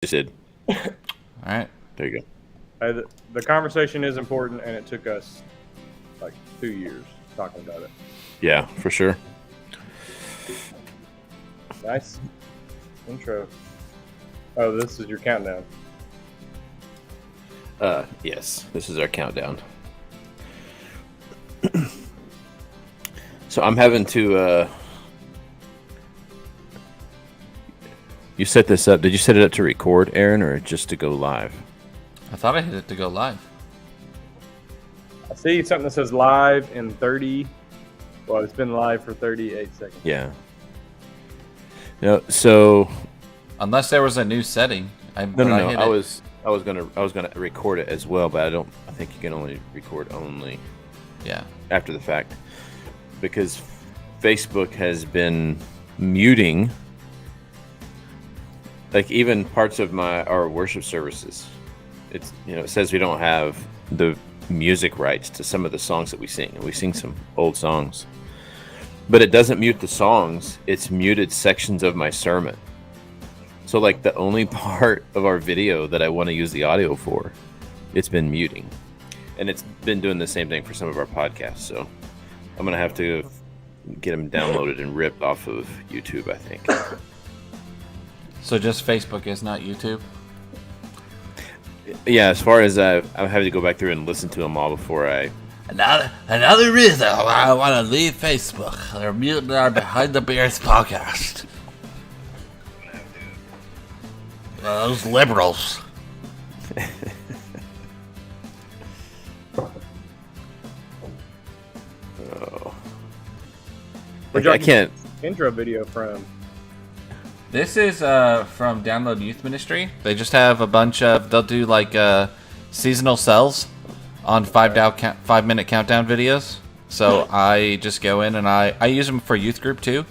just did. All right. There you go. The conversation is important, and it took us like 2 years talking about it. Yeah, for sure. Nice intro. Oh, this is your countdown. Yes, this is our countdown. So I'm having to. You set this up. Did you set it up to record, Aaron, or just to go live? I thought I hit it to go live. I see something that says live in 30. Well, it's been live for 38 seconds. Yeah. No, so Unless there was a new setting. no. I was gonna record it as well, but I think you can only record only. Yeah. After the fact, because Facebook has been muting, like, even parts of our worship services. It's, it says we don't have the music rights to some of the songs that we sing, and we sing some old songs, but it doesn't mute the songs. It's muted sections of my sermon. So, like, the only part of our video that I want to use the audio for, it's been muting. And it's been doing the same thing for some of our podcasts. So I'm going to have to get them downloaded and ripped off of YouTube, I think. So just Facebook is not YouTube? Yeah, as far as I'm having to go back through and listen to them all before I... Another reason why I want to leave Facebook. They're muting our Behind the Beers podcast. Those liberals. Where'd I can't... intro video from? This is from Download Youth Ministry. They just have a bunch of... They'll do like seasonal sales on 5-minute countdown videos. So I just go in and I use them for youth group too,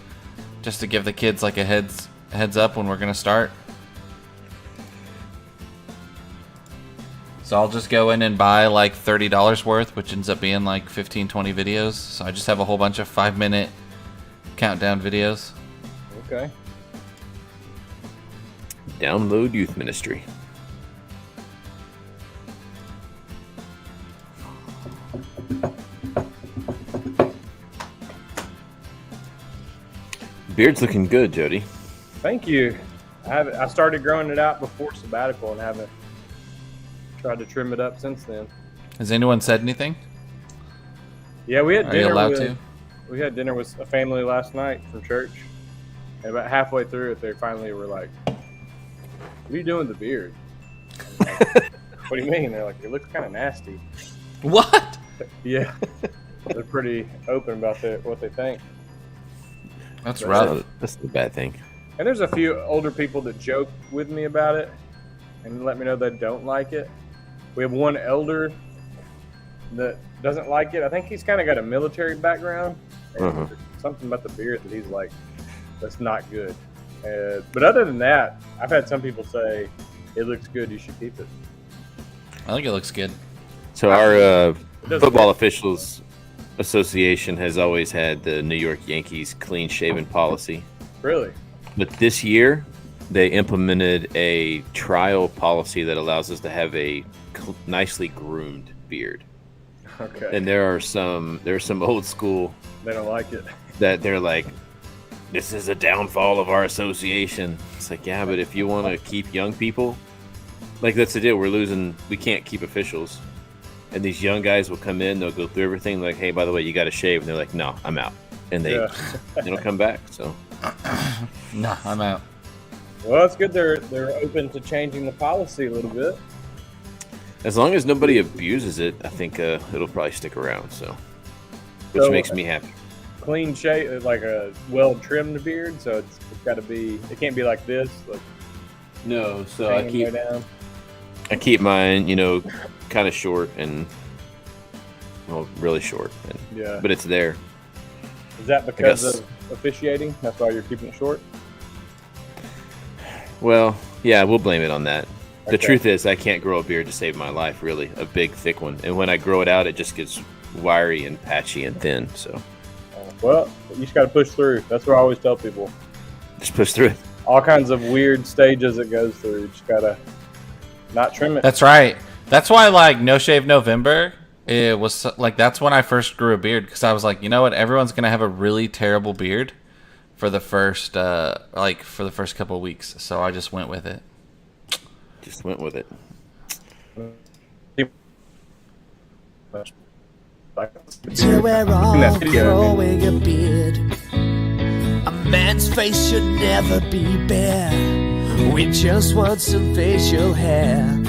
just to give the kids like a heads up when we're gonna start. So I'll just go in and buy like $30 worth, which ends up being like 15-20 videos. So I just have a whole bunch of 5-minute countdown videos. Okay. Download Youth Ministry. Beard's looking good, Jody. Thank you. I started growing it out before Sabbatical and haven't tried to trim it up since then. Has anyone said anything? Yeah, we had Are you dinner. allowed to? We had dinner with a family last night from church, and about halfway through it, they finally were like, "What are you doing with the beard?" I'm like, what do you mean? They're like, "It looks kind of nasty." What? Yeah, they're pretty open about what they think. That's But, rough. That's the bad thing. And there's a few older people that joke with me about it and let me know they don't like it. We have one elder that doesn't like it. I think he's kind of got a military background. And there's something about the beard that he's like, that's not good. But other than that, I've had some people say, it looks good, you should keep it. I think it looks good. So our Football Officials Association has always had the New York Yankees clean-shaven policy. Really? But this year, they implemented a trial policy that allows us to have a nicely groomed beard. Okay. And there's some old school They don't like it. that they're like, this is a downfall of our association. It's like, yeah, but if you want to keep young people, like, that's the deal. We can't keep officials. And these young guys will come in, they'll go through everything, like, hey, by the way, you got to shave. And they're like, no, I'm out. And they don't come back. So, Nah, I'm out. Well, it's good they're open to changing the policy a little bit. as long as nobody abuses it, I think it'll probably stick around. So, which makes me happy. Clean shave, like a well-trimmed beard, so it's got to be. It can't be like this. Like, No, so hanging way down. I keep mine, kind of short and, well, really short. Yeah. But it's there. Is that because of officiating? That's why you're keeping it short? Well, yeah, we'll blame it on that. The Okay. truth is, I can't grow a beard to save my life, really, a big, thick one. And when I grow it out, it just gets wiry and patchy and thin. So Well, you just got to push through. That's what I always tell people. just push through it. all kinds of weird stages it goes through. You just gotta not trim it. That's right. That's why, like, No Shave November, it was like, that's when I first grew a beard, because I was like, you know what, everyone's gonna have a really terrible beard for the first couple of weeks, so I just went with it. Just went with it. Till we're all growing a beard. A man's face should never be bare. We just want some facial hair.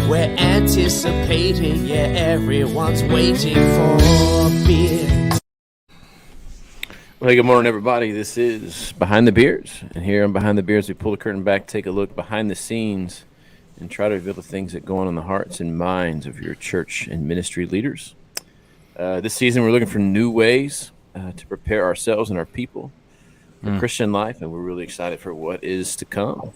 We're anticipating, yeah, everyone's waiting for a beard. Well, hey, good morning, everybody. This is Behind the Beards. And here on Behind the Beards, we pull the curtain back, take a look behind the scenes, and try to reveal the things that go on in the hearts and minds of your church and ministry leaders. This season, we're looking for new ways to prepare ourselves and our people for Christian life, and we're really excited for what is to come.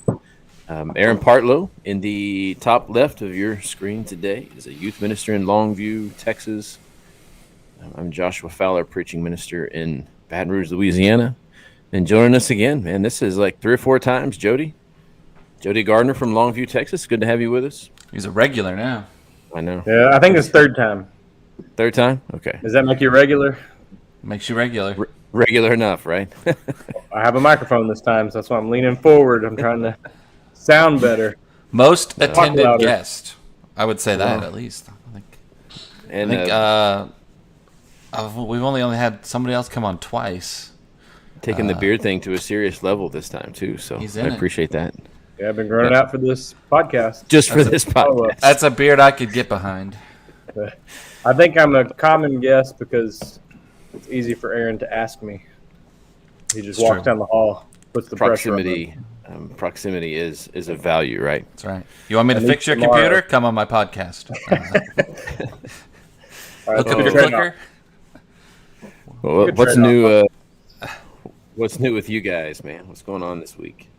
Aaron Partlow, in the top left of your screen today, is a youth minister in Longview, Texas. I'm Joshua Fowler, preaching minister in Baton Rouge, Louisiana. And joining us again, man, this is like 3 or 4 times, Jody Garner from Longview, Texas. Good to have you with us. He's a regular now. I know. Yeah, I think it's third time. Third time? Okay. Does that make you regular? Makes you regular. Regular enough, right? I have a microphone this time, so that's why I'm leaning forward. I'm trying to sound better. Most attended louder. guest. I would say that, at least. I think we've only had somebody else come on twice. Taking the beard thing to a serious level this time, too. So I appreciate that. Yeah, I've been growing out for this podcast. Just for this podcast. That's a beard I could get behind. I think I'm a common guest because it's easy for Aaron to ask me. He just walks down the hall, puts the proximity. pressure on me. Proximity is a value, right? That's right. You want me to fix your computer? Come on my podcast. Hook up your clicker. Well, what's new? What's new with you guys, man? What's going on this week?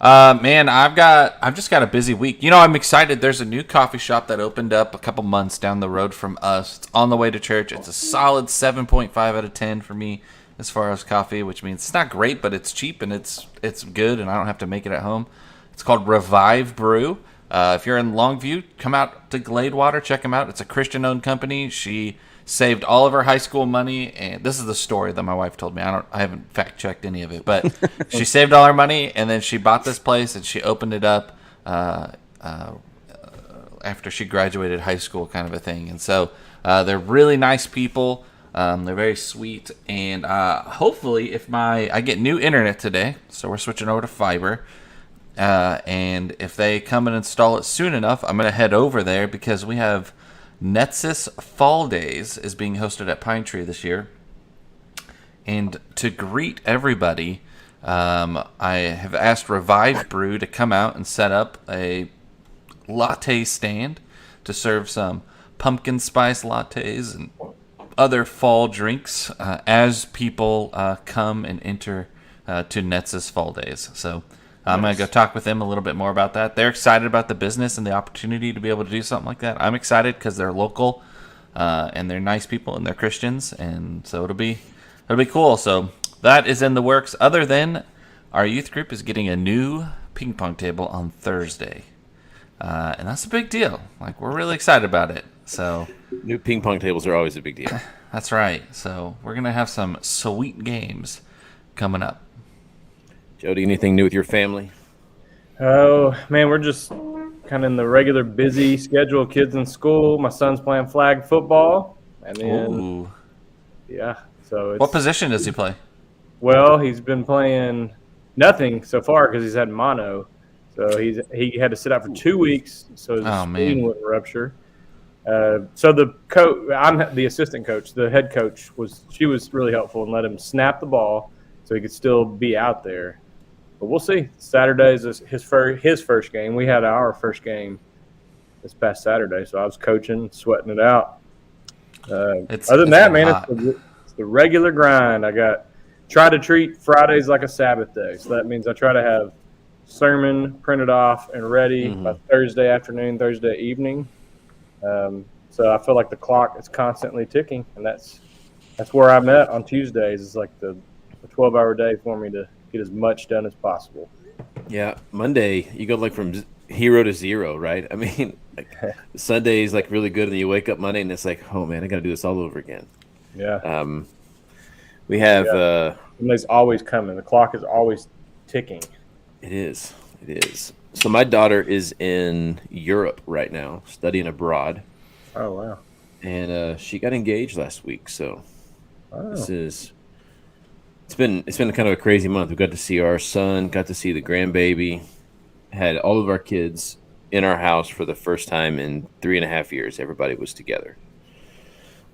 Man, I've just got a busy week. You know, I'm excited. There's a new coffee shop that opened up a couple months down the road from us. It's on the way to church. It's a solid 7.5 out of 10 for me as far as coffee, which means it's not great, but it's cheap and it's good, and I don't have to make it at home. It's called Revive Brew. If you're in Longview, come out to Gladewater, check them out. It's a Christian-owned company. She saved all of her high school money, and this is the story that my wife told me. I haven't fact-checked any of it, but she saved all her money, and then she bought this place, and she opened it up after she graduated high school, kind of a thing. And so they're really nice people. They're very sweet, and hopefully, if I get new internet today, so we're switching over to fiber, and if they come and install it soon enough, I'm going to head over there because we have Netsis Fall Days is being hosted at Pine Tree this year. And to greet everybody, I have asked Revive Brew to come out and set up a latte stand to serve some pumpkin spice lattes and other fall drinks as people come and enter to Netsis Fall Days. So I'm going to go talk with them a little bit more about that. They're excited about the business and the opportunity to be able to do something like that. I'm excited because they're local and they're nice people and they're Christians, and so it'll be cool. So that is in the works. Other than our youth group is getting a new ping pong table on Thursday, and that's a big deal. Like, we're really excited about it. So new ping pong tables are always a big deal. That's right. So we're gonna have some sweet games coming up. Jody, anything new with your family? Oh, man, we're just kind of in the regular busy schedule. Kids in school. My son's playing flag football. And then, yeah. So it's, what position does he play? Well, he's been playing nothing so far because he's had mono. So he had to sit out for 2 weeks so his spleen wouldn't rupture. So the coach, I'm the assistant coach. The head coach was really helpful and let him snap the ball so he could still be out there. But we'll see. Saturday is his first game. We had our first game this past Saturday, so I was coaching, sweating it out. Other than that, man, it's the regular grind. I try to treat Fridays like a Sabbath day. So that means I try to have sermon printed off and ready by Thursday afternoon, Thursday evening. So I feel like the clock is constantly ticking, and that's where I'm at on Tuesdays. Is like the a 12-hour day for me to get as much done as possible. Yeah, Monday you go like from hero to zero, right? I mean, like Sunday is like really good, and then you wake up Monday and it's like, oh man, I got to do this all over again. Yeah. We have Monday's always coming. The clock is always ticking. It is. So my daughter is in Europe right now, studying abroad. Oh wow! And she got engaged last week. So Oh. it's been kind of a crazy month. We got to see our son, got to see the grandbaby, had all of our kids in our house for the first time in 3.5 years. Everybody was together.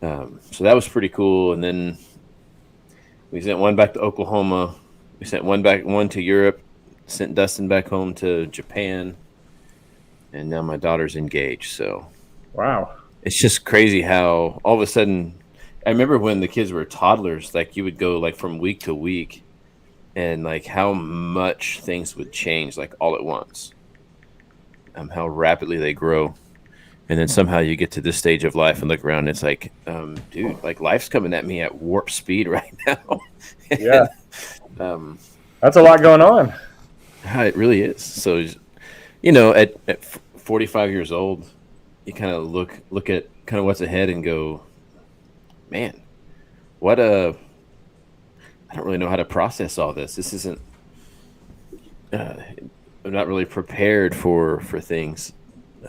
So that was pretty cool. And then we sent one back to Oklahoma. We sent one to Europe. Sent Dustin back home to Japan, and now my daughter's engaged. So, wow, it's just crazy how all of a sudden. I remember when the kids were toddlers, like you would go like from week to week, and like how much things would change like all at once. How rapidly they grow, and then somehow you get to this stage of life and look around, and it's like, dude, like life's coming at me at warp speed right now. Yeah, that's a lot going on. It really is. So, at 45 years old, you kind of look at kind of what's ahead and go, man, I don't really know how to process all this. This isn't. I'm not really prepared for things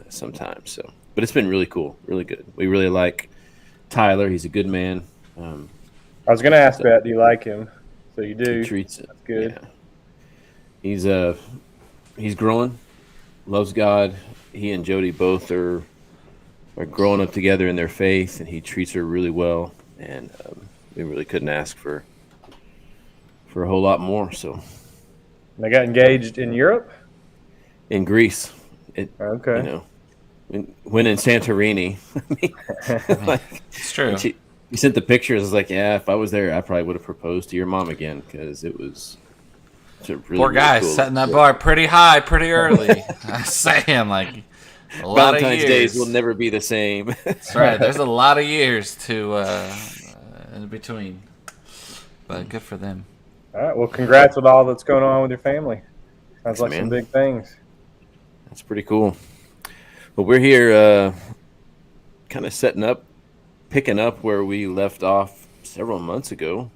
sometimes. So, but it's been really cool, really good. We really like Tyler. He's a good man. I was going to ask that. Do you like him? So you do. He treats it. That's good. Yeah. He's growing, loves God. He and Jody both are growing up together in their faith, and he treats her really well. And we really couldn't ask for a whole lot more. So they got engaged in Europe, in Greece. Okay. When in Santorini. It's true. He sent the pictures. I was like, yeah, if I was there, I probably would have proposed to your mom again because it was. Really, poor guy really cool. Setting that bar pretty high pretty early. I'm saying, like, a lot Valentine's of years. days will never be the same. That's right. There's a lot of years to in between, but good for them. All right. Well, congrats with all that's going on with your family. Sounds like some big things. That's pretty cool. Well, we're here kind of picking up where we left off several months ago.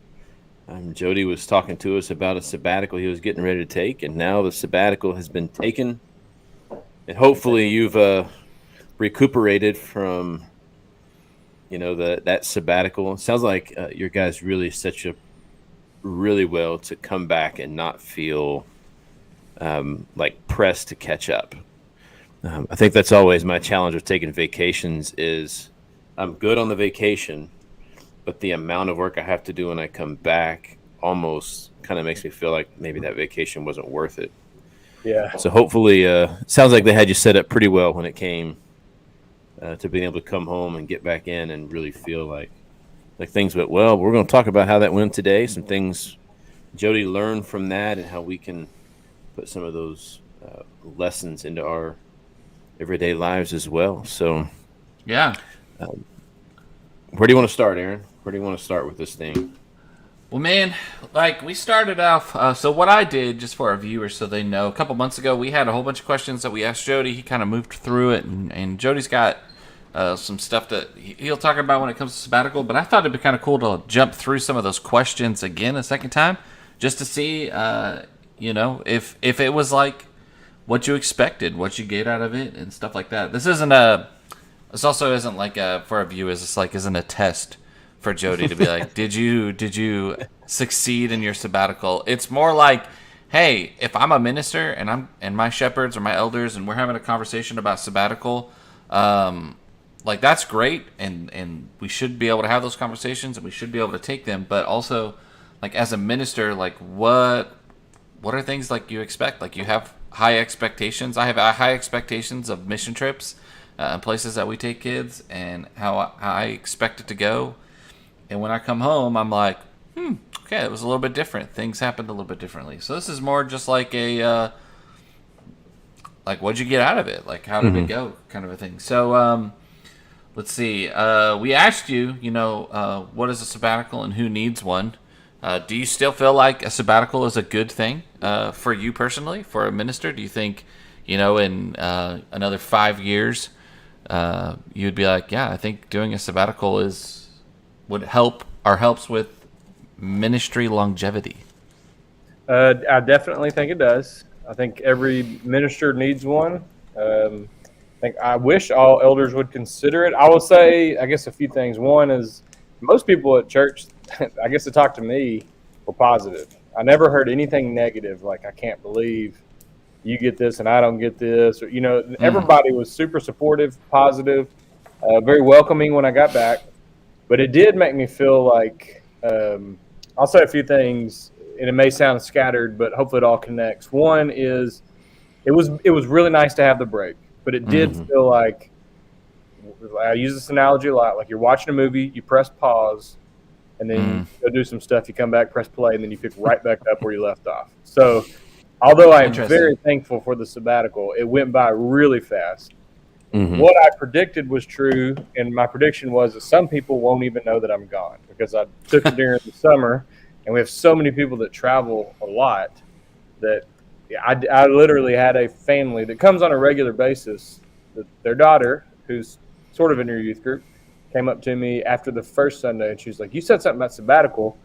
Jody was talking to us about a sabbatical he was getting ready to take, and now the sabbatical has been taken. And hopefully you've recuperated from, that sabbatical. It sounds like your guys really set you up really well to come back and not feel like pressed to catch up. I think that's always my challenge with taking vacations is I'm good on the vacation, but the amount of work I have to do when I come back almost kind of makes me feel like maybe that vacation wasn't worth it. Yeah. So hopefully, it sounds like they had you set up pretty well when it came to being able to come home and get back in and really feel like things went well. We're going to talk about how that went today, some things Jody learned from that, and how we can put some of those lessons into our everyday lives as well. So, yeah. Where do you want to start, Aaron? Where do you want to start with this thing? Well, man, like we started off. So what I did, just for our viewers, so they know, a couple months ago we had a whole bunch of questions that we asked Jody. He kind of moved through it, and Jody's got some stuff that he'll talk about when it comes to sabbatical. But I thought it'd be kind of cool to jump through some of those questions again a second time, just to see, if it was like what you expected, what you get out of it, and stuff like that. This also isn't like for our viewers. It's like isn't a test for Jody to be like, did you succeed in your sabbatical? It's more like, hey, if I'm a minister and my shepherds or my elders and we're having a conversation about sabbatical, like that's great, and we should be able to have those conversations and we should be able to take them. But also, like as a minister, like what are things like you expect? Like you have high expectations. I have high expectations of mission trips and places that we take kids and how I expect it to go. And when I come home, I'm like, okay, it was a little bit different. Things happened a little bit differently. So this is more just like a, like, what'd you get out of it? Like, how did it go? Kind of a thing. So let's see. We asked you, what is a sabbatical and who needs one? Do you still feel like a sabbatical is a good thing for you personally, for a minister? Do you think, in another 5 years, you'd be like, yeah, I think doing a sabbatical would help or helps with ministry longevity? I definitely think it does. I think every minister needs one. I wish all elders would consider it. I will say, I guess, a few things. One is most people at church, I guess, to talk to me, were positive. I never heard anything negative, like, I can't believe you get this and I don't get this. Or, everybody was super supportive, positive, very welcoming when I got back. But it did make me feel like, I'll say a few things, and it may sound scattered, but hopefully it all connects. One is it was really nice to have the break, but it did feel like, I use this analogy a lot, like you're watching a movie, you press pause, and then you go do some stuff, you come back, press play, and then you pick right back up where you left off. So although I'm very thankful for the sabbatical, it went by really fast. What I predicted was true, and my prediction was that some people won't even know that I'm gone, because I took it during the summer, and we have so many people that travel a lot that I literally had a family that comes on a regular basis. Their daughter, who's sort of in your youth group, came up to me after the first Sunday, and she was like, you said something about sabbatical,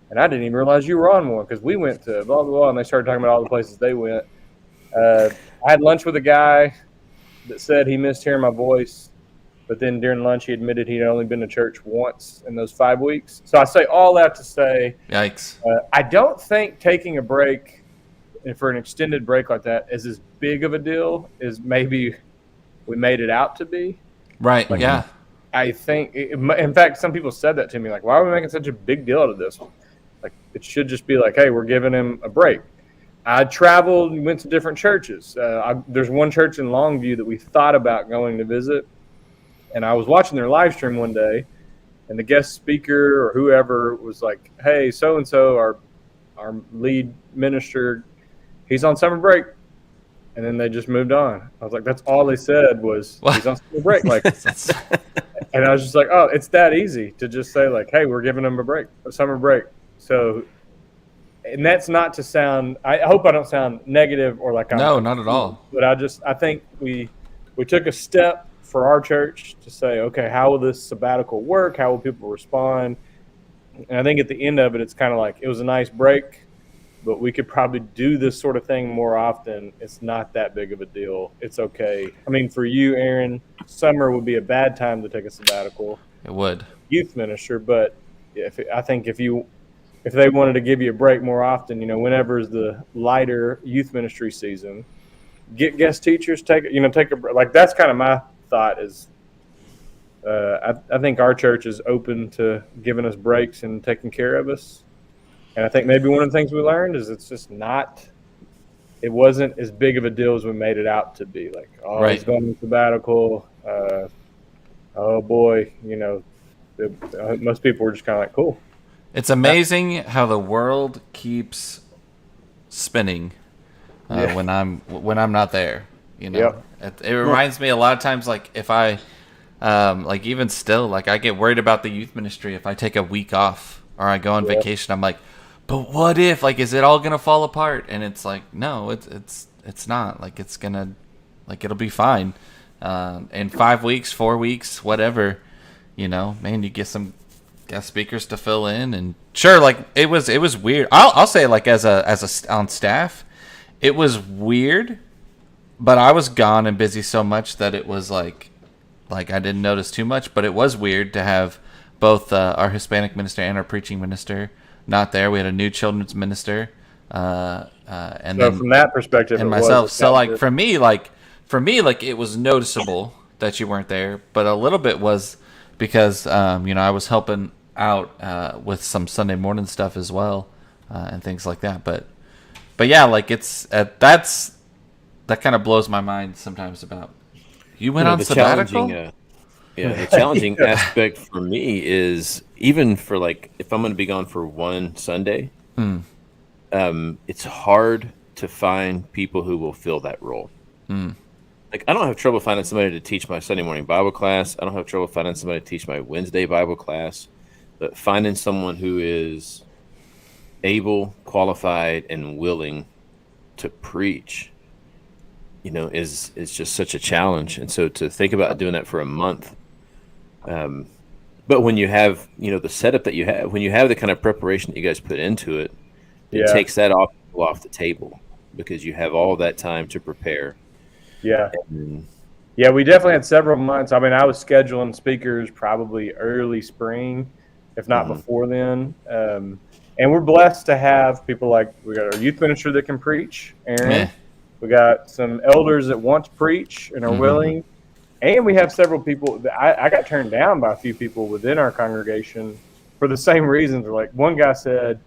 and I didn't even realize you were on one, because we went to blah, blah, blah, and they started talking about all the places they went. I had lunch with a guy that said he missed hearing my voice, but then during lunch he admitted he'd only been to church once in those 5 weeks. So I say all that to say, yikes. I don't think taking a break, and for an extended break like that, is as big of a deal as maybe we made it out to be. Right, yeah. I think, in fact, some people said that to me, like, why are we making such a big deal out of this? Like, it should just be like, hey, we're giving him a break. I traveled and went to different churches. There's one church in Longview that we thought about going to visit, and I was watching their live stream one day, and the guest speaker or whoever was like, hey, so-and-so, our lead minister, he's on summer break. And then they just moved on. I was like, that's all they said was, he's on summer break. Like, and I was just like, oh, it's that easy to just say, like, hey, we're giving him a summer break. So, and that's not to sound, I hope I don't sound negative or like I'm. No, not at all. But I think we took a step for our church to say, okay, how will this sabbatical work? How will people respond? And I think at the end of it, it's kind of like, it was a nice break, but we could probably do this sort of thing more often. It's not that big of a deal. It's okay. I mean, for you, Aaron, summer would be a bad time to take a sabbatical. It would. Youth minister, but I think if they wanted to give you a break more often, whenever is the lighter youth ministry season, get guest teachers, take a break. Like, that's kind of my thought is, I think our church is open to giving us breaks and taking care of us. And I think maybe one of the things we learned is it wasn't as big of a deal as we made it out to be. Like, oh, right. He's going to sabbatical. Oh boy, most people were just kind of like, cool. It's amazing how the world keeps spinning when I'm not there. Yep. It reminds me a lot of times, like if I, like even still, like I get worried about the youth ministry if I take a week off or I go on vacation. I'm like, but what if, like, is it all gonna fall apart? And it's like, no, it's not. Like, it's gonna, like, it'll be fine. In 5 weeks, 4 weeks, whatever, man, you get some guest speakers to fill in, and sure, like it was weird. I'll say, like, as on staff, it was weird, but I was gone and busy so much that it was like I didn't notice too much. But it was weird to have both our Hispanic minister and our preaching minister not there. We had a new children's minister, and so then from that perspective, and myself. So like for me, it was noticeable that you weren't there, but a little bit was because I was helping out with some Sunday morning stuff as well, and things like that. But yeah, like it's that kind of blows my mind sometimes about you went on sabbatical. The challenging aspect for me is even for like if I'm going to be gone for one Sunday, it's hard to find people who will fill that role. Like I don't have trouble finding somebody to teach my Sunday morning Bible class. I don't have trouble finding somebody to teach my Wednesday Bible class, but finding someone who is able, qualified, and willing to preach, is just such a challenge. And so to think about doing that for a month, but when you have, the setup that you have, when you have the kind of preparation that you guys put into it, it takes that off the table because you have all that time to prepare. Yeah. Yeah, we definitely had several months. I mean, I was scheduling speakers probably early spring, if not before then. And we're blessed to have people like, we got our youth minister that can preach, Aaron. Yeah. We got some elders that want to preach and are willing. And we have several people that I got turned down by a few people within our congregation for the same reasons. Like one guy said,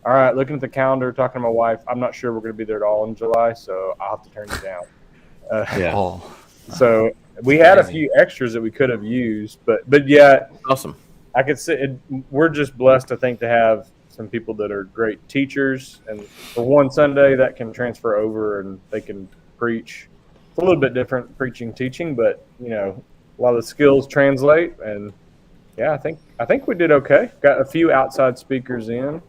all right, looking at the calendar, talking to my wife, I'm not sure we're going to be there at all in July, so I'll have to turn you down. So we had a few extras that we could have used, but yeah, awesome. I could say we're just blessed, I think, to have some people that are great teachers, and for one Sunday that can transfer over and they can preach. It's a little bit different preaching, teaching, but a lot of the skills translate. And yeah, I think we did okay. Got a few outside speakers in.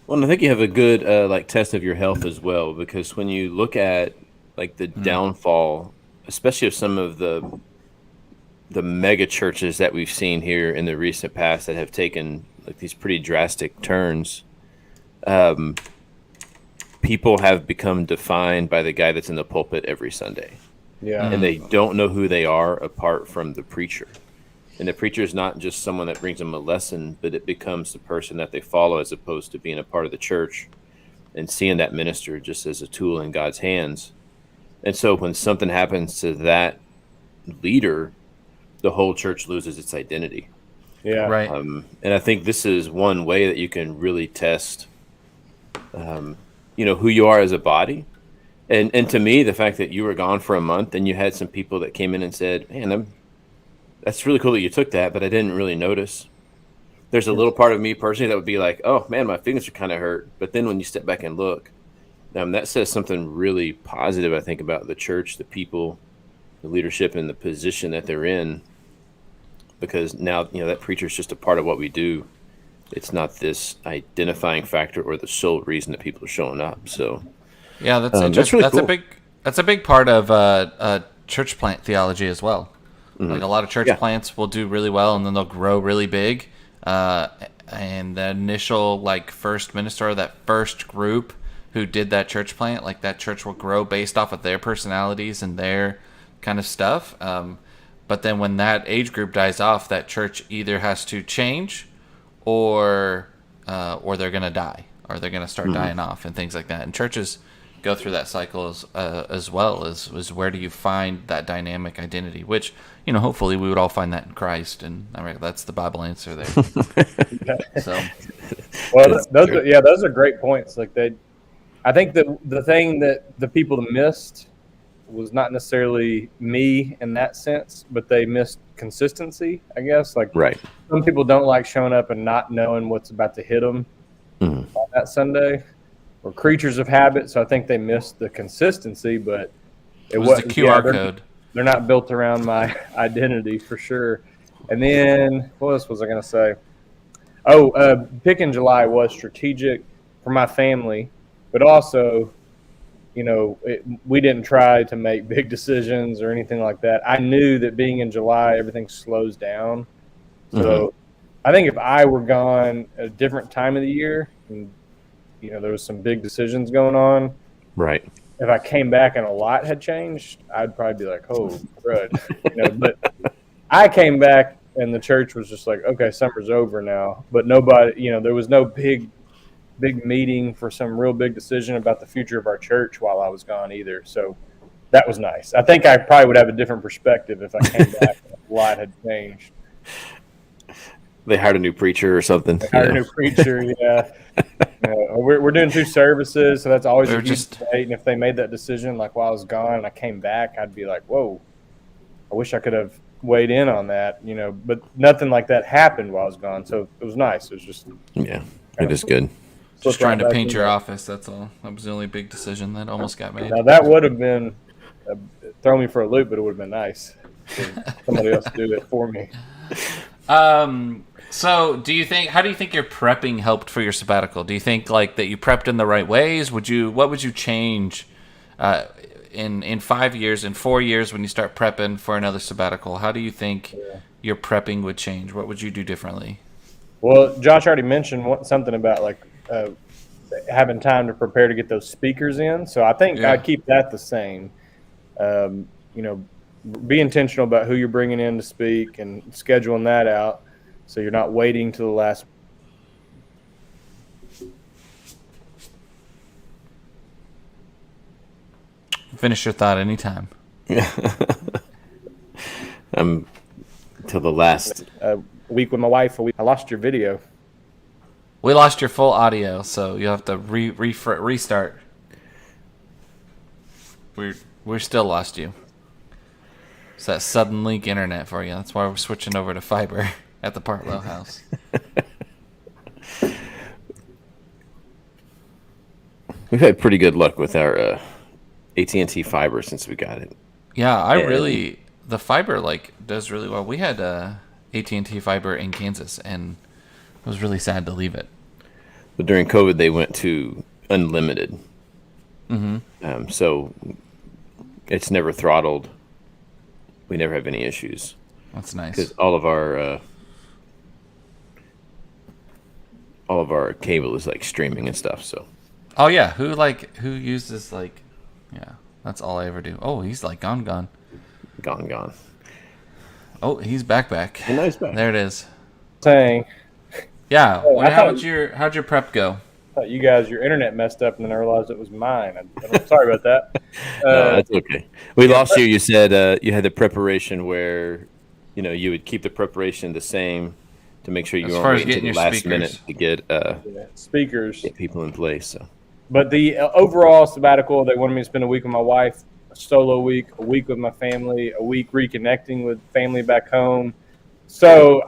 Well, and I think you have a good test of your health as well, because when you look at the downfall, especially of some of the mega churches that we've seen here in the recent past that have taken these pretty drastic turns, people have become defined by the guy that's in the pulpit every Sunday. Yeah. And they don't know who they are apart from the preacher. And the preacher is not just someone that brings them a lesson, but it becomes the person that they follow as opposed to being a part of the church and seeing that minister just as a tool in God's hands. And so when something happens to that leader, the whole church loses its identity. Yeah. Right. And I think this is one way that you can really test, who you are as a body. And to me, the fact that you were gone for a month and you had some people that came in and said, man, that's really cool that you took that, but I didn't really notice. There's a little part of me personally that would be like, oh man, my fingers are kind of hurt. But then when you step back and look, that says something really positive, I think, about the church, the people, the leadership, and the position that they're in. Because now, that preacher is just a part of what we do. It's not this identifying factor or the sole reason that people are showing up. So, yeah, that's interesting. That's really cool. That's a big part of church plant theology as well. Like a lot of church plants will do really well, and then they'll grow really big. And the initial first minister, or that first group who did that church plant, that church will grow based off of their personalities and their kind of stuff. But then when that age group dies off, that church either has to change, or they're going to die, or they're going to start dying off, and things like that. And churches go through that cycle as well as where do you find that dynamic identity, which hopefully we would all find that in Christ, and that's the Bible answer there. So, well, those are great points. I think the thing that the people missed was not necessarily me in that sense, but they missed consistency, I guess. Right. Some people don't like showing up and not knowing what's about to hit them on that Sunday. We're creatures of habit, so I think they missed the consistency, but it was the QR code. They're not built around my identity for sure. And then what else was I going to say? Picking July was strategic for my family, but also, we didn't try to make big decisions or anything like that. I knew that being in July, everything slows down. So I think if I were gone at a different time of the year, and there was some big decisions going on. Right. If I came back and a lot had changed, I'd probably be like, oh, crud. But I came back and the church was just like, okay, summer's over now. But nobody, there was no big meeting for some real big decision about the future of our church while I was gone either. So that was nice. I think I probably would have a different perspective if I came back and a lot had changed. They hired a new preacher or something. A new preacher, yeah. We're doing 2 services, so that's always a huge debate. And if they made that decision while I was gone and I came back, I'd be like, whoa, I wish I could have weighed in on that, But nothing like that happened while I was gone, so it was nice. It was just it is good. Just trying to paint your office, that's all. That was the only big decision that almost got made. Now that would have been throw me for a loop, but it would have been nice for somebody else to do it for me. So, how do you think your prepping helped for your sabbatical? Do you think like that you prepped in the right ways? What would you change in 5 years, in 4 years when you start prepping for another sabbatical? How do you think your prepping would change? What would you do differently? Well, Josh already mentioned something about like having time to prepare to get those speakers in. So I think I'd keep that the same. Be intentional about who you're bringing in to speak and scheduling that out, so you're not waiting to the last. Finish your thought anytime. Till the last week with my wife. I lost your video. We lost your full audio, so you'll have to restart. We still lost you. It's that sudden link internet for you. That's why we're switching over to fiber at the Partlow house. We've had pretty good luck with our AT&T fiber since we got it. Yeah, the fiber like does really well. We had AT&T fiber in Kansas, and it was really sad to leave it. But during COVID, they went to unlimited. Mm-hmm. So it's never throttled. We never have any issues. That's nice. Because all of our cable is like streaming and stuff. So. Oh yeah, who uses like, yeah, that's all I ever do. Oh, he's like gone. Oh, he's back. And now he's back. There it is. Saying. Yeah. How'd your prep go? I thought your internet messed up, and then I realized it was mine. I'm sorry about that. No, that's okay. We lost you. You said you had the preparation where, you would keep the preparation the same to make sure you weren't waiting until the last speakers. minute to get speakers, get people in place. So. But the overall sabbatical, they wanted me to spend a week with my wife, a solo week, a week with my family, a week reconnecting with family back home. So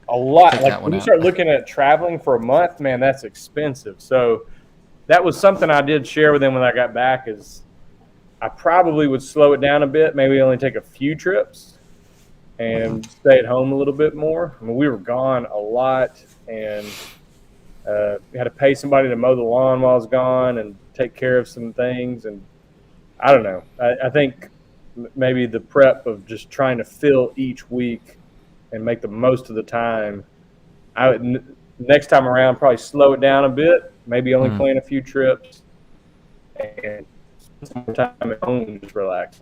a lot. Like when you start looking at traveling for a month, man, that's expensive. So that was something I did share with them when I got back. Is I probably would slow it down a bit, maybe only take a few trips, and stay at home a little bit more. I mean, we were gone a lot, and we had to pay somebody to mow the lawn while I was gone and take care of some things. And I don't know. I think maybe the prep of just trying to fill each week and make the most of the time. I would next time around probably slow it down a bit, maybe only plan a few trips, and spend some more time at home and just relax.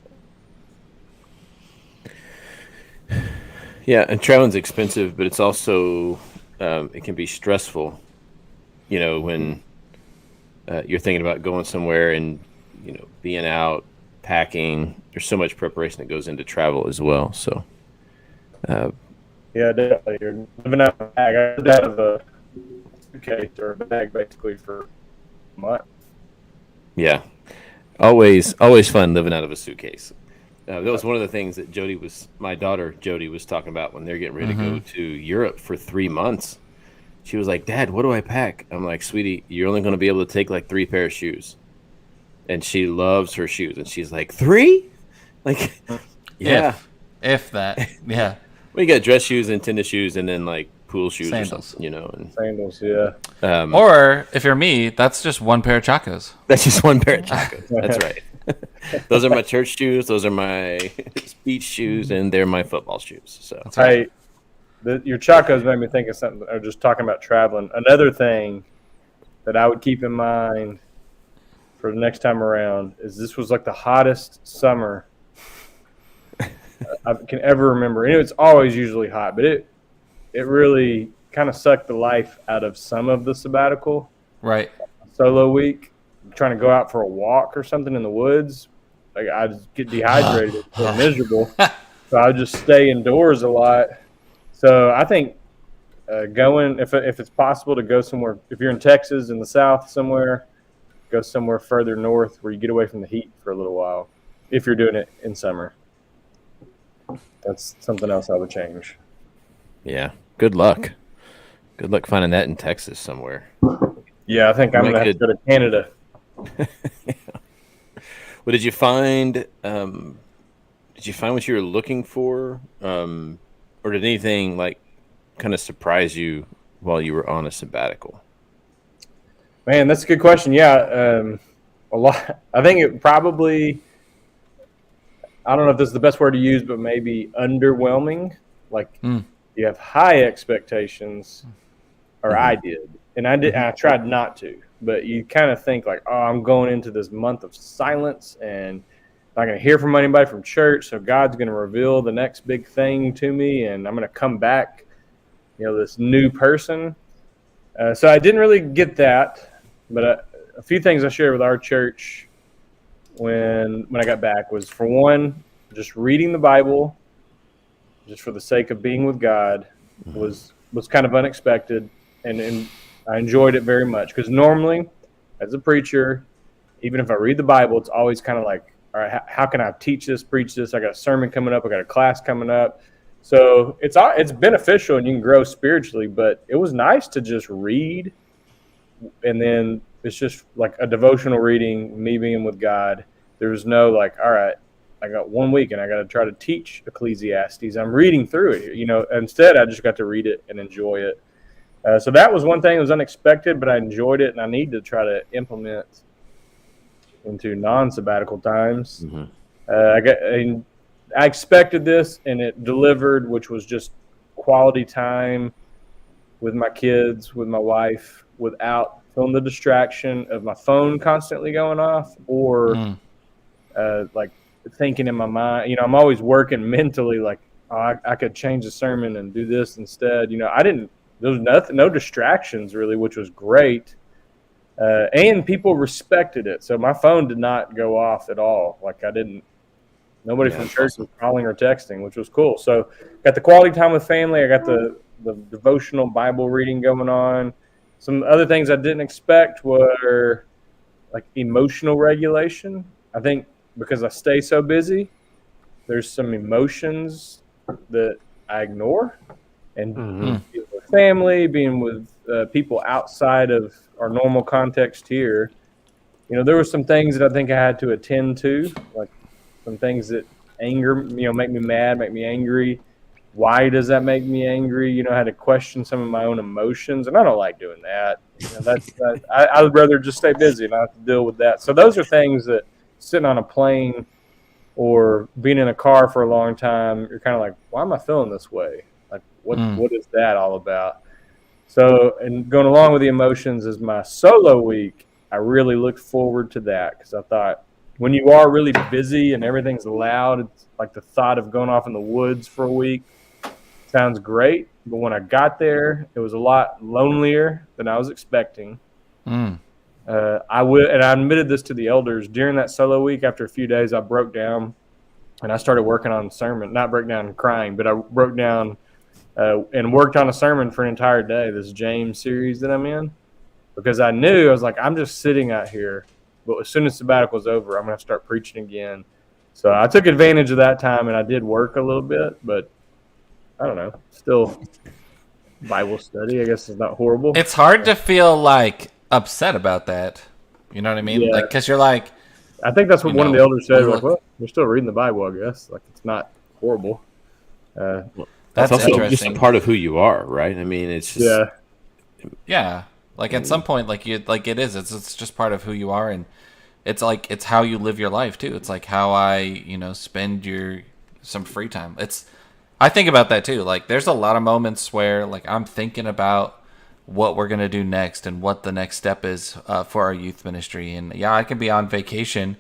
Yeah, and traveling's expensive, but it's also it can be stressful. When you're thinking about going somewhere and being out, packing. There's so much preparation that goes into travel as well. So. Yeah, definitely. You're living out of a bag. I lived out of a suitcase or a bag basically for a month. Yeah, always fun living out of a suitcase. That was one of the things that my daughter Jody was talking about when they're getting ready to go to Europe for 3 months. She was like, "Dad, what do I pack?" I'm like, "Sweetie, you're only going to be able to take like 3 pair of shoes." And she loves her shoes, and she's like, 3? Like, yeah, if that, yeah. We got dress shoes and tennis shoes, and then like pool shoes Sandals. or something, and Sandals, yeah. Or if you're me, that's just 1 pair of Chacos. That's just 1 pair of Chacos. That's right. Those are my church shoes. Those are my beach shoes, and they're my football shoes. So that's right. Your Chacos made me think of something. Or just talking about traveling. Another thing that I would keep in mind for the next time around is this was like the hottest summer I can ever remember. It's always usually hot, but it really kind of sucked the life out of some of the sabbatical. Right. Solo week, trying to go out for a walk or something in the woods. Like I just get dehydrated, feel miserable. So I just stay indoors a lot. So I think going, if it's possible to go somewhere, if you're in Texas in the South somewhere, go somewhere further north where you get away from the heat for a little while. If you're doing it in summer. That's something else I would change. Yeah. Good luck. Good luck finding that in Texas somewhere. Yeah, I think I'm going to have to go to Canada. Yeah. Well, did you find what you were looking for? Or did anything like kind of surprise you while you were on a sabbatical? Man, that's a good question. Yeah, a lot. I think it probably. I don't know if this is the best word to use, but maybe underwhelming. Like you have high expectations, or I did, and I did. And I tried not to, but you kind of think like, oh, I'm going into this month of silence, and I'm not going to hear from anybody from church, so God's going to reveal the next big thing to me, and I'm going to come back, this new person. So I didn't really get that, but a few things I shared with our church when I got back was, for one, just reading the Bible, just for the sake of being with God, was kind of unexpected, and I enjoyed it very much, because normally, as a preacher, even if I read the Bible, it's always kind of like, all right, how can I teach this, preach this? I got a sermon coming up, I got a class coming up. So it's beneficial and you can grow spiritually, but it was nice to just read, and then it's just like a devotional reading, me being with God. There was no like, all right, I got 1 week and I got to try to teach Ecclesiastes. I'm reading through it, Instead, I just got to read it and enjoy it. So that was one thing that was unexpected, but I enjoyed it, and I need to try to implement into non-sabbatical times. I expected this, and it delivered, which was just quality time with my kids, with my wife, without feeling the distraction of my phone constantly going off, or like thinking in my mind. I'm always working mentally, like, oh, I could change the sermon and do this instead. There was no distractions really, which was great. And people respected it. So my phone did not go off at all. Like nobody from church was calling or texting, which was cool. So got the quality time with family. I got the devotional Bible reading going on. Some other things I didn't expect were like emotional regulation. I think because I stay so busy, there's some emotions that I ignore, and being with family, being with people outside of our normal context here, there were some things that I think I had to attend to, like some things that make me mad, make me angry. Why does that make me angry? I had to question some of my own emotions, and I don't like doing that. I would rather just stay busy and not have to deal with that. So those are things that, sitting on a plane or being in a car for a long time, you're kind of like, why am I feeling this way? Like, what is that all about? So, and going along with the emotions is my solo week. I really looked forward to that, because I thought, when you are really busy and everything's loud, it's like the thought of going off in the woods for a week sounds great. But when I got there, it was a lot lonelier than I was expecting. I admitted this to the elders during that solo week. After a few days, I broke down and I started working on a sermon. Not break down and crying, but I broke down and worked on a sermon for an entire day, this James series that I'm in, because I knew, I was like, I'm just sitting out here, but as soon as sabbatical's over, I'm going to start preaching again. So I took advantage of that time, and I did work a little bit, but I don't know, still Bible study, I guess, is not horrible. It's hard to feel like upset about that. You know what I mean? Yeah. Like, because you're like, I think that's what one of the elders said. Like, well, you're still reading the Bible, I guess. Like, it's not horrible. That's also interesting. just a part of who you are, right? I mean, it's just yeah. Like at some point, it is. It's just part of who you are, and it's like it's how you live your life too. It's like how I spend some free time. I think about that too. Like, there's a lot of moments where like I'm thinking about what we're going to do next and what the next step is for our youth ministry. And yeah, I can be on vacation,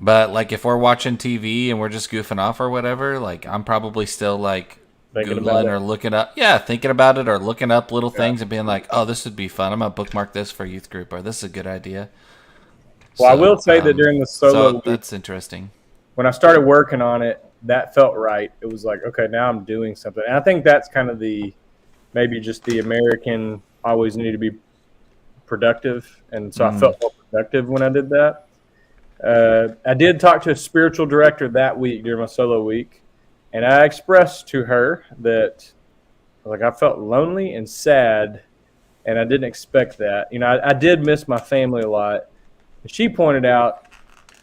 but like if we're watching TV and we're just goofing off or whatever, like I'm probably still like Googling or looking up, thinking about it or looking up little things and being like, oh, this would be fun. I'm going to bookmark this for youth group, or this is a good idea. Well, I will say that during the solo week, that's interesting. When I started working on it, that felt right. It was like, okay, now I'm doing something. And I think that's kind of maybe just the American always need to be productive. And so I felt more productive when I did that. I did talk to a spiritual director that week during my solo week. And I expressed to her that like I felt lonely and sad, and I didn't expect that. I did miss my family a lot. And she pointed out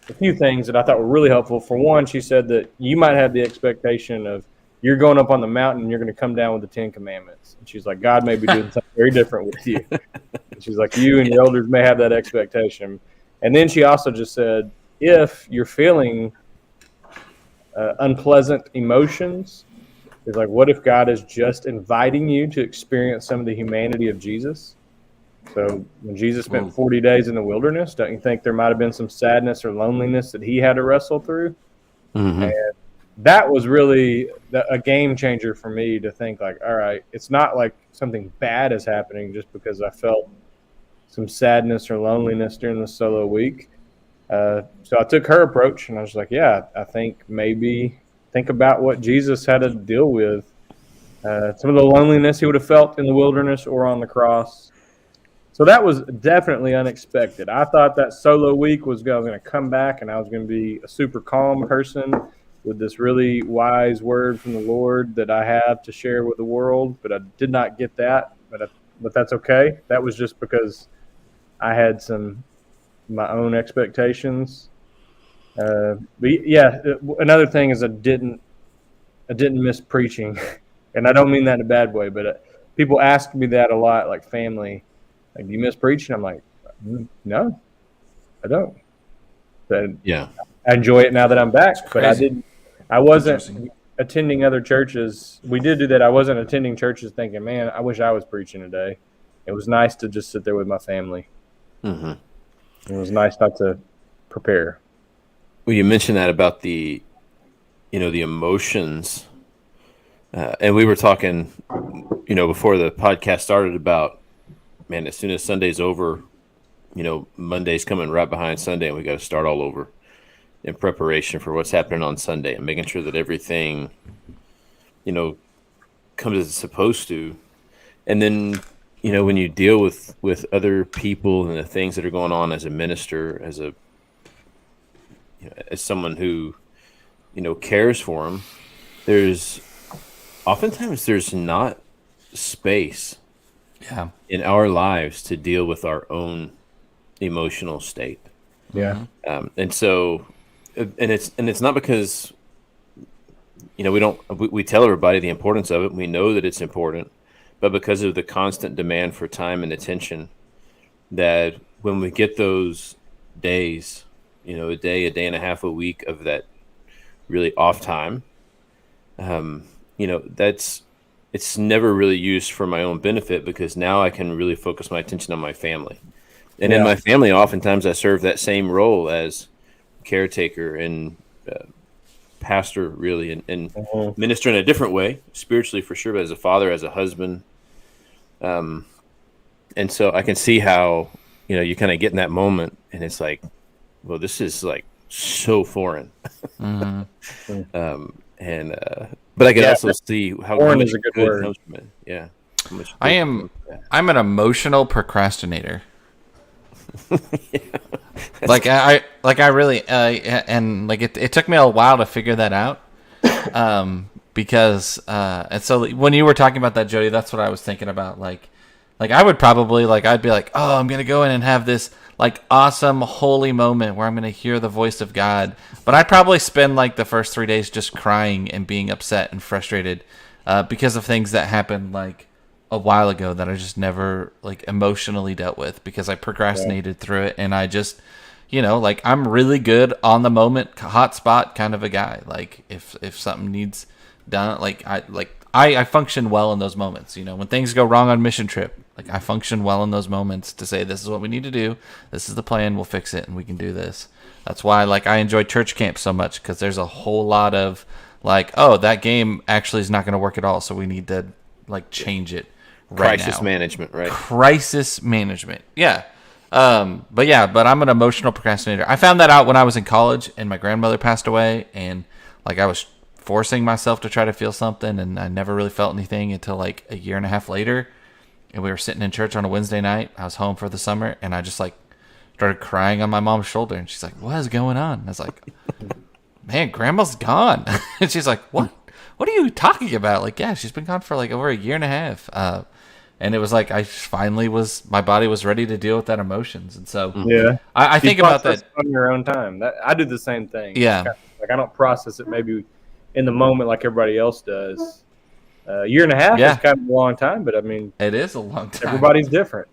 a few things that I thought were really helpful. For one, she said that you might have the expectation of you're going up on the mountain and you're going to come down with the 10 Commandments. And she's like, God may be doing something very different with you. And she's like, you and your elders may have that expectation. And then she also just said, if you're feeling unpleasant emotions, it's like, what if God is just inviting you to experience some of the humanity of Jesus? So when Jesus spent 40 days in the wilderness, don't you think there might have been some sadness or loneliness that he had to wrestle through? Mm-hmm. And that was really a game changer for me to think like, all right, it's not like something bad is happening just because I felt some sadness or loneliness during the solo week. So I took her approach and I was like, yeah, I think maybe think about what Jesus had to deal with. Some of the loneliness he would have felt in the wilderness or on the cross. So that was definitely unexpected. I thought that solo week I was going to come back and I was going to be a super calm person with this really wise word from the Lord that I have to share with the world, but I did not get that. But that's okay. That was just because I had my own expectations. But yeah, another thing is I didn't miss preaching, and I don't mean that in a bad way. But people ask me that a lot, like family. Like, do you miss preaching? I'm like, no, I don't. But yeah, I enjoy it now that I'm back. But I wasn't attending other churches. We did do that. I wasn't attending churches thinking, man, I wish I was preaching today. It was nice to just sit there with my family. Mm-hmm. It was nice not to prepare. Well, you mentioned that about the emotions, and we were talking, before the podcast started about, man, as soon as Sunday's over, Monday's coming right behind Sunday, and we got to start all over in preparation for what's happening on Sunday and making sure that everything, comes as it's supposed to. And then, when you deal with other people and the things that are going on as a minister, as someone who, cares for them, there's not space in our lives to deal with our own emotional state. Yeah. And so, and it's not because, we tell everybody the importance of it. We know that it's important, but because of the constant demand for time and attention, that when we get those days, a day and a half, a week of that really off time, it's never really used for my own benefit, because now I can really focus my attention on my family. And in my family, oftentimes I serve that same role as caretaker and pastor, really, and minister in a different way, spiritually for sure, but as a father, as a husband. And so I can see how, you kind of get in that moment and it's like, well, this is like so foreign. Mm-hmm. But I can also see how foreign is a good word. Comes from it. Yeah. I'm an emotional procrastinator. Like I really and like it took me a while to figure that out. Because and so when you were talking about that, Jody, that's what I was thinking about. Like I would probably I'd be like, oh, I'm gonna go in and have this like awesome holy moment where I'm gonna hear the voice of God. But I'd probably spend like the first 3 days just crying and being upset and frustrated because of things that happened like a while ago that I just never like emotionally dealt with because I procrastinated through it. And I just, I'm really good on the moment, hot spot kind of a guy. Like if something needs done, I function well in those moments. When things go wrong on mission trip, like I function well in those moments to say, this is what we need to do. This is the plan. We'll fix it and we can do this. That's why I enjoy church camp so much, because there's a whole lot of that game actually is not going to work at all. So we need to change it right now. Crisis management, right? Crisis management. Yeah. But I'm an emotional procrastinator. I found that out when I was in college and my grandmother passed away, and I was forcing myself to try to feel something, and I never really felt anything until a year and a half later. And we were sitting in church on a Wednesday night. I was home for the summer, and I just started crying on my mom's shoulder, and she's like, "What is going on?" And I was like, "Man, grandma's gone." And she's like, "What? What are you talking about?" Yeah, she's been gone for over a year and a half. And it was I finally my body was ready to deal with that emotions. And so I think about that on your own time. I do the same thing. Yeah. I don't process it maybe in the moment like everybody else does. A year and a half is kind of a long time, but I mean, it is a long time. Everybody's different.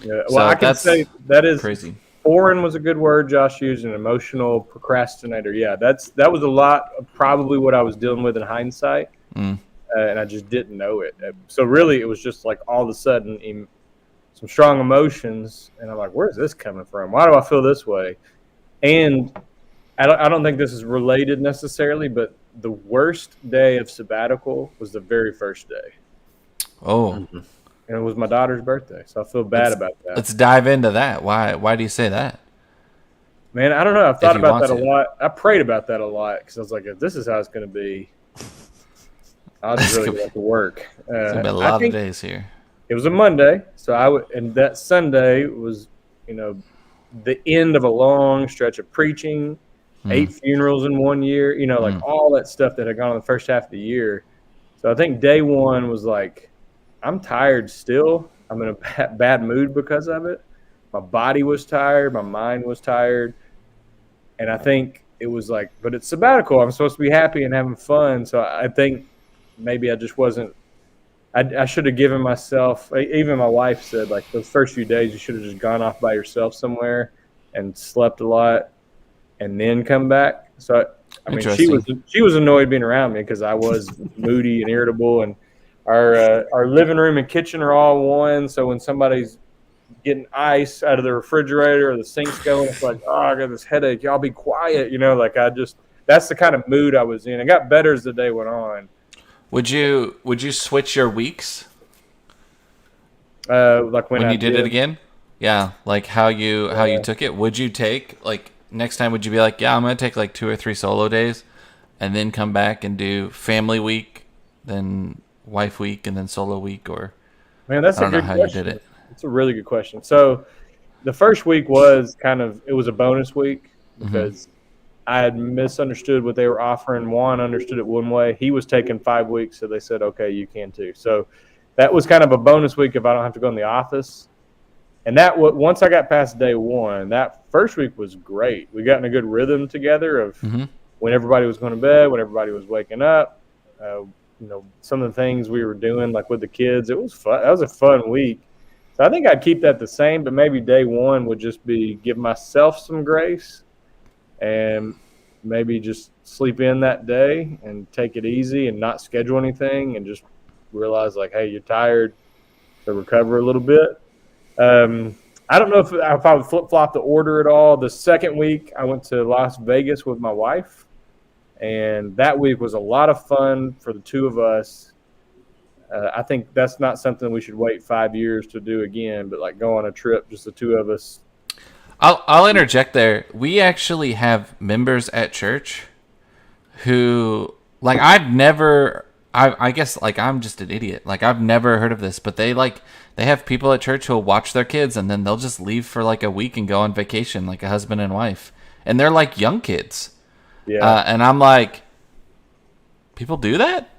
Yeah, well, So I can say that is crazy. Foreign was a good word Josh used, an emotional procrastinator. Yeah, that was a lot of probably what I was dealing with in hindsight, and I just didn't know it. So really, it was just like all of a sudden some strong emotions, and I'm like, where's this coming from? Why do I feel this way? And I don't think this is related necessarily, but the worst day of sabbatical was the very first day. Oh. Mm-hmm. And it was my daughter's birthday, so I feel bad about that. Let's dive into that. Why do you say that? Man, I don't know. I've thought about that a lot. I prayed about that a lot because I was like, if this is how it's going to be, I'll just really get to work. It's going to be a lot of days here. It was a Monday, so and that Sunday was, the end of a long stretch of preaching, 8 funerals in 1 year, like all that stuff that had gone on the first half of the year. So I think day one was like, I'm tired still. I'm in a bad mood because of it. My body was tired. My mind was tired. And I think it was like, but it's sabbatical. I'm supposed to be happy and having fun. So I think maybe I just wasn't. I should have given myself, even my wife said, like, those first few days, you should have just gone off by yourself somewhere and slept a lot and then come back. So, I mean, she was annoyed being around me because I was moody and irritable, and our living room and kitchen are all one. So when somebody's getting ice out of the refrigerator or the sink's going, it's like, oh, I got this headache. Y'all be quiet. That's the kind of mood I was in. It got better as the day went on. Would you switch your weeks? Like when you did it again? Yeah, like how you took it. Would you take, like, next time, would you be like, yeah, I'm going to take like 2 or 3 solo days and then come back and do family week, then wife week, and then solo week? Or man, that's I don't a good know how question. You did it. It's a really good question. So the first week was it was a bonus week because I had misunderstood what they were offering. Juan understood it one way. He was taking 5 weeks, so they said, okay, you can too. So that was kind of a bonus week if I don't have to go in the office. And once I got past day one, that first week was great. We got in a good rhythm together of when everybody was going to bed, when everybody was waking up. Some of the things we were doing, like with the kids, it was fun. That was a fun week. So I think I'd keep that the same, but maybe day one would just be give myself some grace and maybe just sleep in that day and take it easy and not schedule anything and just realize, like, hey, you're tired, so recover a little bit. I don't know if I would flip-flop the order at all. The second week, I went to Las Vegas with my wife, and that week was a lot of fun for the two of us. I think that's not something we should wait 5 years to do again, but like go on a trip, just the two of us. I'll interject there. We actually have members at church who, like, I guess, like, I'm just an idiot. Like, I've never heard of this, but they have people at church who'll watch their kids and then they'll just leave for like a week and go on vacation, like a husband and wife. And they're like young kids. Yeah. And I'm like, people do that?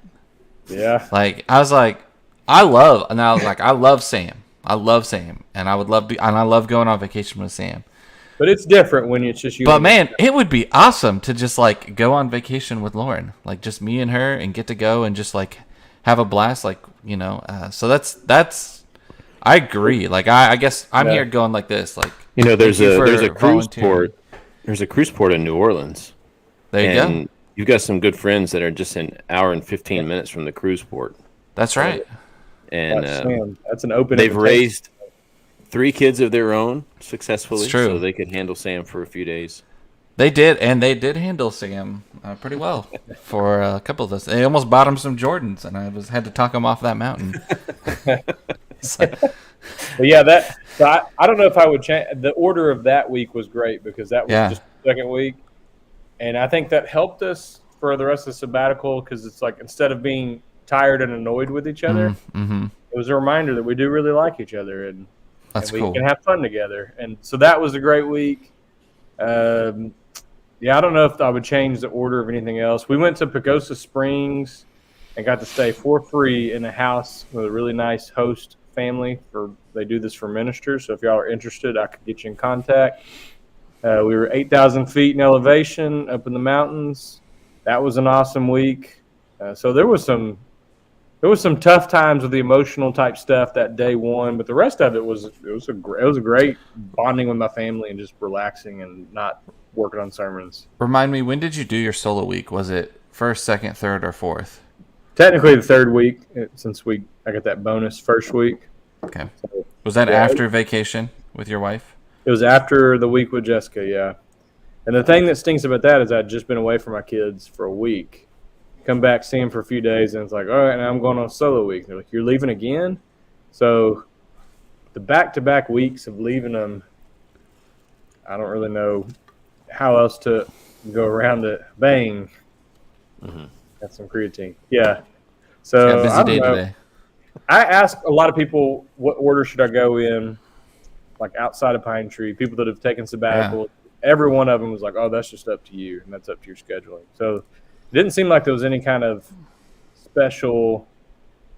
Yeah. Like, I was like, I love Sam. I love Sam. And I love going on vacation with Sam. But it's different when it's just you. But man, it would be awesome to just like go on vacation with Lauren, like just me and her, and get to go and just like have a blast, like, so that's I agree. Like, I guess I'm here going like this, like, there's a cruise port. There's a cruise port in New Orleans. There you go. You've got some good friends that are just an hour and 15 minutes from the cruise port. That's right. And that's an open. They've raised 3 kids of their own successfully, it's true. So they could handle Sam for a few days. They did handle Sam pretty well for a couple of those. They almost bought him some Jordans, and I had to talk him off that mountain. But yeah, I don't know if I would change. The order of that week was great because that was just the second week, and I think that helped us for the rest of the sabbatical because it's like instead of being tired and annoyed with each other, it was a reminder that we do really like each other and we can have fun together. And so that was a great week. I don't know if I would change the order of anything else. We went to Pagosa Springs and got to stay for free in a house with a really nice host family. They do this for ministers. So if y'all are interested, I could get you in contact. We were 8,000 feet in elevation up in the mountains. that was an awesome week. So there was some tough times with the emotional type stuff that day one, but the rest of it was a great bonding with my family and just relaxing and not working on sermons. Remind me, when did you do your solo week? Was it first, second, third, or fourth? Technically the third week, since I got that bonus first week. Okay. So, was that after vacation with your wife? It was after the week with Jessica, yeah. And the thing that stinks about that is I'd just been away from my kids for a week. Come back, see them for a few days, and it's like, all right, now I'm going on solo week. They're like, you're leaving again? So the back-to-back weeks of leaving them, I don't really know how else to go around it. Bang. Mm-hmm. Got some creatine. Yeah. So busy day today. I asked a lot of people, what order should I go in, like outside of Pine Tree, people that have taken sabbatical. Yeah. Every one of them was like, oh, that's just up to you, and that's up to your scheduling. So it didn't seem like there was any kind of special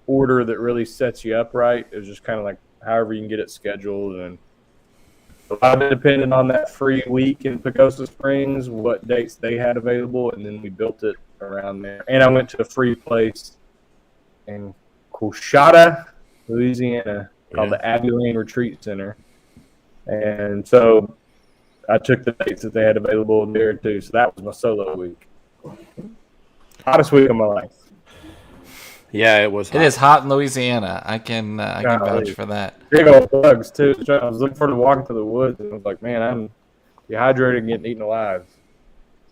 order that really sets you up right. It was just kind of like however you can get it scheduled. And a lot of it depended on that free week in Pacosa Springs, what dates they had available, and then we built it around there. And I went to a free place in Coshada, Louisiana, called the Abilene Retreat Center. And so I took the dates that they had available there too. So that was my solo week. Hottest week of my life. Yeah, it was hot. It is hot in Louisiana. I can vouch for that. Big old bugs too. I was looking forward to walking through the woods, and I was like, man, I'm dehydrated and getting eaten alive.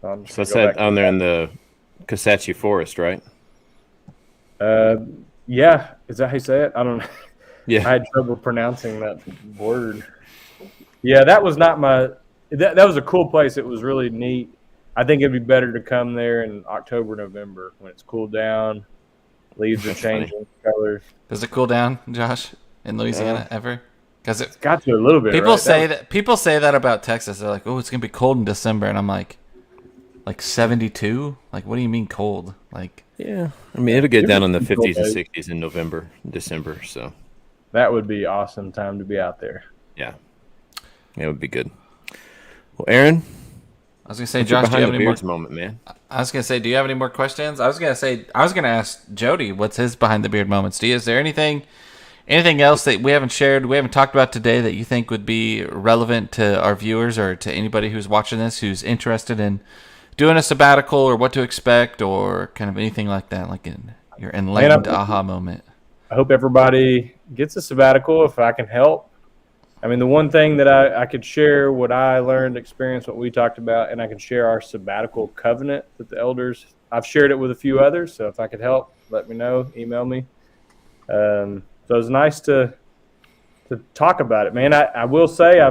So that's that on there in the Cassachi Forest, right? Yeah. Is that how you say it? I don't know. Yeah. I had trouble pronouncing that word. Yeah, that was not my that was a cool place. It was really neat. I think it'd be better to come there in October, November when it's cooled down. Leaves are changing colors. Does it cool down, Josh, in Louisiana ever? Because it's got to a little bit. People say that about Texas. They're like, "Oh, it's gonna be cold in December," and I'm like 72. Like, what do you mean cold? Like, yeah, I mean it'll get down in the 50s and 60s in November, December. So that would be awesome time to be out there. Yeah, it would be good. Well, Aaron. I was gonna say, Josh, do you have any more moment, man? I was gonna say, do you have any more questions? I was gonna ask Jody, what's his behind the beard moments? Is there anything else that we haven't shared, we haven't talked about today that you think would be relevant to our viewers or to anybody who's watching this who's interested in doing a sabbatical or what to expect or kind of anything like that, like in your enlightened aha moment? I hope everybody gets a sabbatical if I can help. I mean, the one thing that I could share what I learned, experience, what we talked about, and I can share our sabbatical covenant that the elders, I've shared it with a few others, so if I could help, let me know, email me. So it was nice to talk about it, man. I will say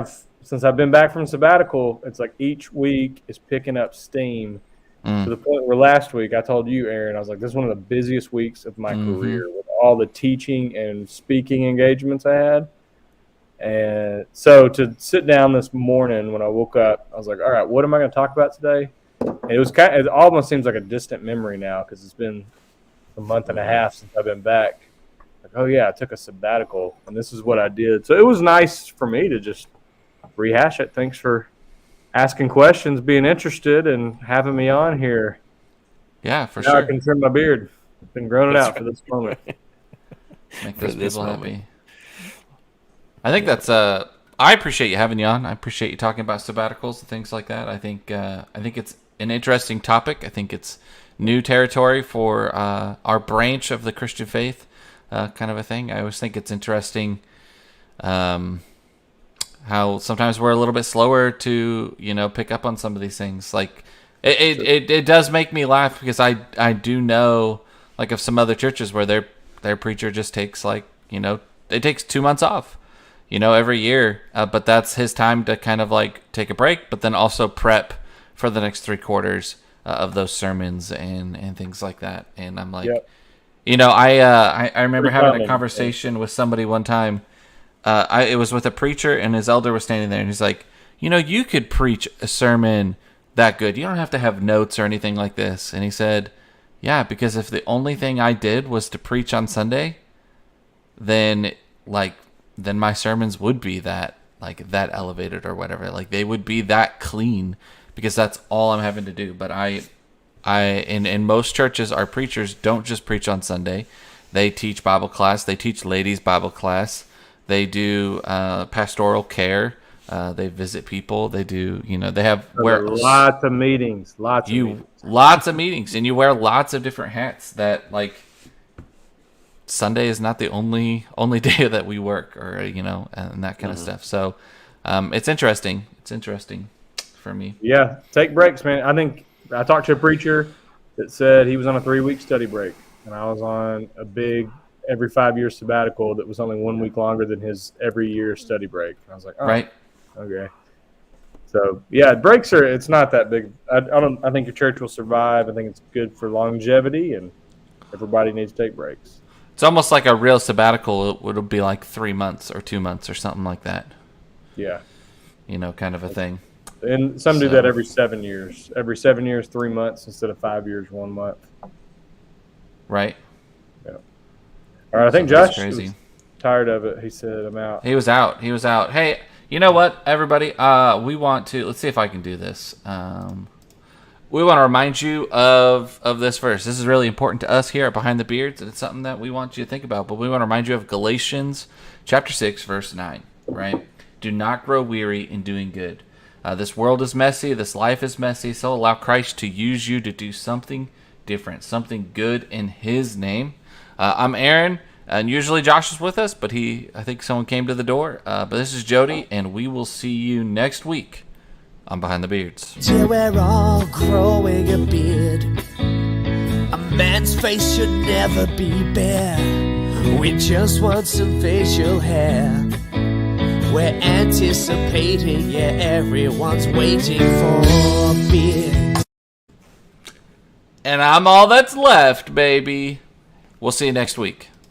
since I've been back from sabbatical, it's like each week is picking up steam to the point where last week I told you, Aaron, I was like, this is one of the busiest weeks of my career with all the teaching and speaking engagements I had. And so to sit down this morning when I woke up, I was like, all right, what am I going to talk about today? And it almost seems like a distant memory now because it's been a month and a half since I've been back. Like, oh yeah, I took a sabbatical and this is what I did. So it was nice for me to just rehash it. Thanks for asking questions, being interested, and having me on here. Yeah, for now sure. I can trim my beard. I've been growing it out for this moment. Make those people happy. I think that's I appreciate you having you on. I appreciate you talking about sabbaticals and things like that. I think it's an interesting topic. I think it's new territory for our branch of the Christian faith, kind of a thing. I always think it's interesting how sometimes we're a little bit slower to pick up on some of these things. Like it does make me laugh because I do know like of some other churches where their preacher just takes it takes 2 months off. Every year, but that's his time to kind of like take a break, but then also prep for the next 3 quarters of those sermons and things like that. And I'm like, I remember having a conversation with somebody one time. It was with a preacher, and his elder was standing there, and he's like, you could preach a sermon that good. You don't have to have notes or anything like this. And he said, yeah, because if the only thing I did was to preach on Sunday, then my sermons would be that elevated or whatever. Like they would be that clean because that's all I'm having to do. But I In most churches, our preachers don't just preach on Sunday. They teach Bible class. They teach ladies Bible class. They do pastoral care. They visit people. They do, they have lots of meetings. Lots of meetings, and you wear lots of different hats. That like Sunday is not the only day that we work, or and that kind of stuff. So it's interesting. It's interesting for me. Yeah, take breaks, man. I think I talked to a preacher that said he was on a 3-week study break, and I was on a big every 5-year sabbatical that was only 1 week longer than his every year study break. And I was like, oh, right, okay. So yeah, breaks it's not that big. I think your church will survive. I think it's good for longevity, and everybody needs to take breaks. It's almost like a real sabbatical. It'll be like 3 months or 2 months or something like that. Yeah. Kind of a thing. And some do that every 7 years. Every 7 years, 3 months instead of 5 years, 1 month. Right. Yeah. All right, I think Josh crazy. was tired of it. He said, I'm out. He was out. Hey, you know what, everybody? We want to, let's see if I can do this. We want to remind you of this verse. This is really important to us here at Behind the Beards, and it's something that we want you to think about. But we want to remind you of Galatians chapter 6, verse 9, right? Do not grow weary in doing good. This world is messy. This life is messy. So allow Christ to use you to do something different, something good in His name. I'm Aaron, and usually Josh is with us, but I think someone came to the door. But this is Jody, and we will see you next week on Behind the Beards. Till we're all growing a beard. A man's face should never be bare. We just want some facial hair. We're anticipating, yeah, everyone's waiting for a beard. And I'm all that's left, baby. We'll see you next week.